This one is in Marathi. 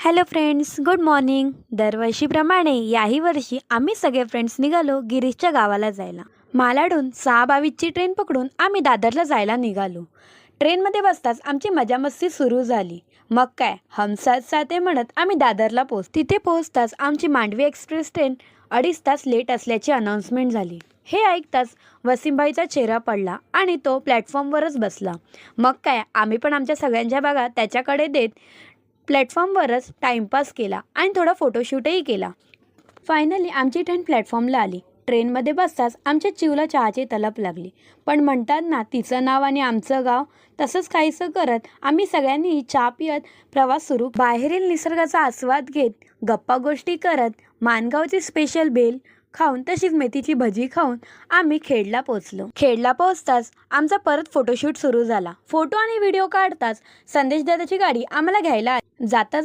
Hello friends, good morning. दरवर्षीप्रमाणे याही वर्षी आम्ही सगळे फ्रेंड्स निघालो गिरीशच्या गावाला जायला. मालाडहून 6:22ची ट्रेन पकडून आम्ही दादरला जायला निघालो. ट्रेनमध्ये बसताच आमची मजामस्ती सुरू झाली. मग काय, हम साथ साथ म्हणत आम्ही दादरला तिथे पोहोचताच आमची मांडवी एक्सप्रेस ट्रेन 2.5 तास लेट असल्याची अनाऊन्समेंट झाली. हे ऐकताच वसीमभाईचा चेहरा पडला आणि तो प्लॅटफॉर्मवरच बसला. मग काय, आम्ही पण आमच्या सगळ्यांच्या बघा त्याच्याकडे देत प्लॅटफॉर्मवरच टाईमपास केला आणि थोडा फोटोशूटही केला. फायनली आमची ट्रेन प्लॅटफॉर्मला आली. ट्रेनमध्ये बसताच आमच्या चिवला चहाची तलप लागली. पण म्हणतात ना, तिचं नाव आणि आमचं गाव, तसंच काहीसं करत आम्ही सगळ्यांनी चहा पियत प्रवास सुरू. बाहेरील निसर्गाचा आस्वाद घेत, गप्पा गोष्टी करत, माणगावची स्पेशल भेल खाऊन तशीच मेथीची भजी खाऊन आम्ही खेडला पोहोचलो. खेडला पोहोचताच आमचा परत फोटोशूट सुरू झाला. फोटो आणि व्हिडिओ काढताच संदेश दादाची गाडी आम्हाला घ्यायला आली. जाता